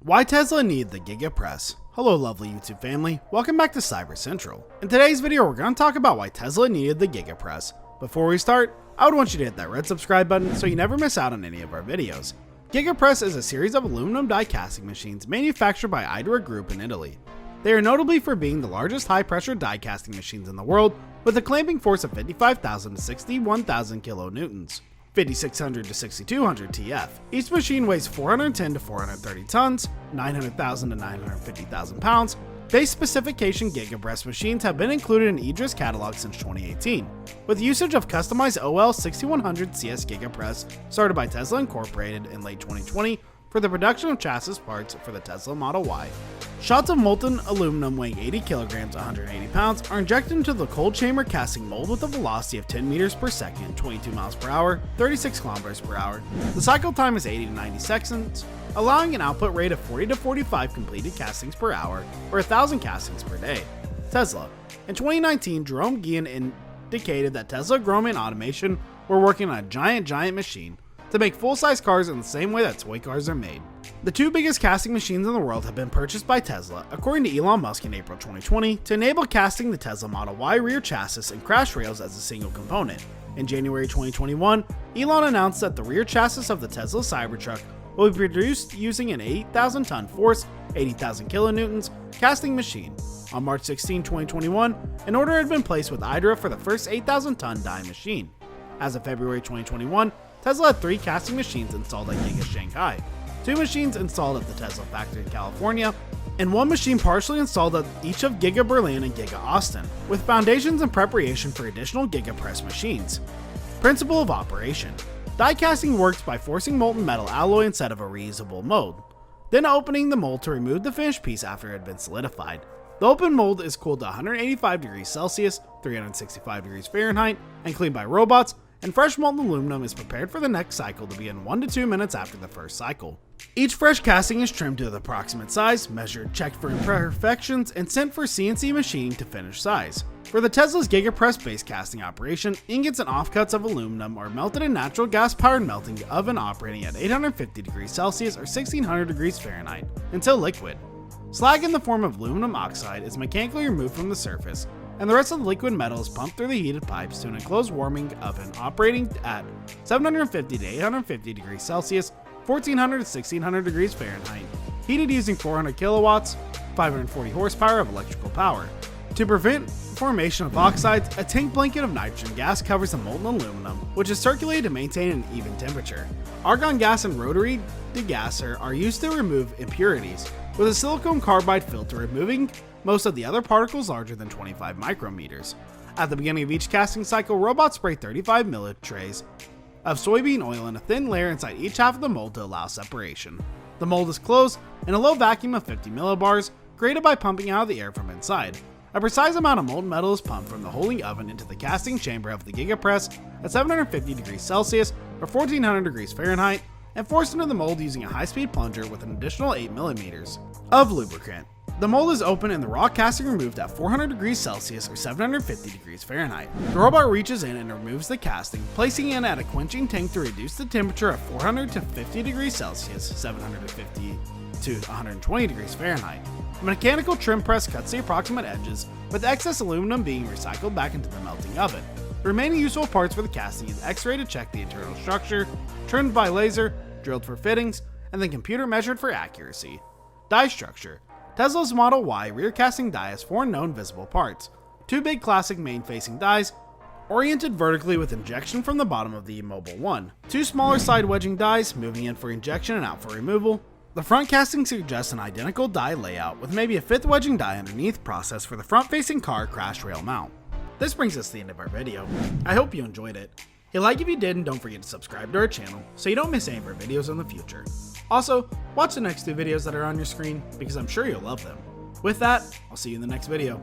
Why Tesla needed the Giga press. Hello lovely YouTube family, welcome back to Cyber Central. In today's video we're going to talk about why Tesla needed the Giga press. Before we start, I would want you to hit that red subscribe button so you never miss out on any of our videos. Giga press is a series of aluminum die casting machines manufactured by Idra Group in Italy. They are notably for being the largest high pressure die casting machines in the world with a clamping force of 55,000 to 61,000 kilonewtons. 5600 to 6200 TF. Each machine weighs 410 to 430 tons, 900,000 to 950,000 pounds. Base specification Giga press machines have been included in Idra's catalog since 2018, with usage of customized OL 6100 CS Giga press started by Tesla Incorporated in late 2020 for the production of chassis parts for the Tesla Model Y. Shots of molten aluminum weighing 80 kilograms, 180 pounds, are injected into the cold chamber casting mold with a velocity of 10 meters per second, 22 miles per hour, 36 kilometers per hour. The cycle time is 80 to 90 seconds, allowing an output rate of 40 to 45 completed castings per hour, or 1,000 castings per day. Tesla. In 2019, Jerome Guillen indicated that Tesla Grumman Automation were working on a giant machine to make full-size cars in the same way that toy cars are made. The two biggest casting machines in the world have been purchased by Tesla, according to Elon Musk in April 2020, to enable casting the Tesla Model Y rear chassis and crash rails as a single component. In January 2021, Elon announced that the rear chassis of the Tesla Cybertruck will be produced using an 8,000-ton force, 80,000 kilonewtons casting machine. On March 16, 2021, an order had been placed with Idra for the first 8,000-ton die machine. As of February 2021, Tesla had 3 casting machines installed at Giga Shanghai, 2 machines installed at the Tesla factory in California, and 1 machine partially installed at each of Giga Berlin and Giga Austin, with foundations in preparation for additional Giga press machines. Principle of operation. Die casting works by forcing molten metal alloy instead of a reusable mold, then opening the mold to remove the finished piece after it had been solidified. The open mold is cooled to 185 degrees Celsius, 365 degrees Fahrenheit, and cleaned by robots, and fresh molten aluminum is prepared for the next cycle to begin 1 to 2 minutes after the first cycle. Each fresh casting is trimmed to the approximate size, measured, checked for imperfections, and sent for CNC machining to finished size. For the Tesla's Giga press based casting operation, ingots and offcuts of aluminum are melted in natural gas powered melting oven operating at 850 degrees Celsius or 1600 degrees Fahrenheit until liquid. Slag in the form of aluminum oxide is mechanically removed from the surface, and the rest of the liquid metal is pumped through the heated pipes to an enclosed warming oven operating at 750 to 850 degrees Celsius, 1400 to 1600 degrees Fahrenheit, heated using 400 kilowatts, 540 horsepower of electrical power. To prevent formation of oxides, a tank blanket of nitrogen gas covers the molten aluminum, which is circulated to maintain an even temperature. Argon gas and rotary degasser are used to remove impurities, with a silicon carbide filter removing most of the other particles larger than 25 micrometers. At the beginning of each casting cycle, robots spray 35 millitrays of soybean oil in a thin layer inside each half of the mold to allow separation. The mold is closed in a low vacuum of 50 millibars, created by pumping out the air from inside. A precise amount of molten metal is pumped from the holding oven into the casting chamber of the Giga press at 750 degrees Celsius or 1400 degrees Fahrenheit and forced into the mold using a high-speed plunger with an additional 8 millimeters of lubricant. The mold is open and the raw casting removed at 400 degrees Celsius or 750 degrees Fahrenheit. The robot reaches in and removes the casting, placing it at a quenching tank to reduce the temperature of 400 to 50 degrees Celsius, 750 to 120 degrees Fahrenheit. A mechanical trim press cuts the approximate edges, with excess aluminum being recycled back into the melting oven. The remaining useful parts for the casting is X-ray to check the internal structure, trimmed by laser, drilled for fittings, and then computer measured for accuracy. Die structure. Tesla's Model Y rear casting die has 4 known visible parts. 2 big classic main-facing dies, oriented vertically with injection from the bottom of the immobile one. 2 smaller side wedging dies, moving in for injection and out for removal. The front casting suggests an identical die layout, with maybe a 5th wedging die underneath process for the front-facing car crash rail mount. This brings us to the end of our video. I hope you enjoyed it. Hit like if you did and don't forget to subscribe to our channel so you don't miss any of our videos in the future. Also, watch the next 2 videos that are on your screen because I'm sure you'll love them. With that, I'll see you in the next video.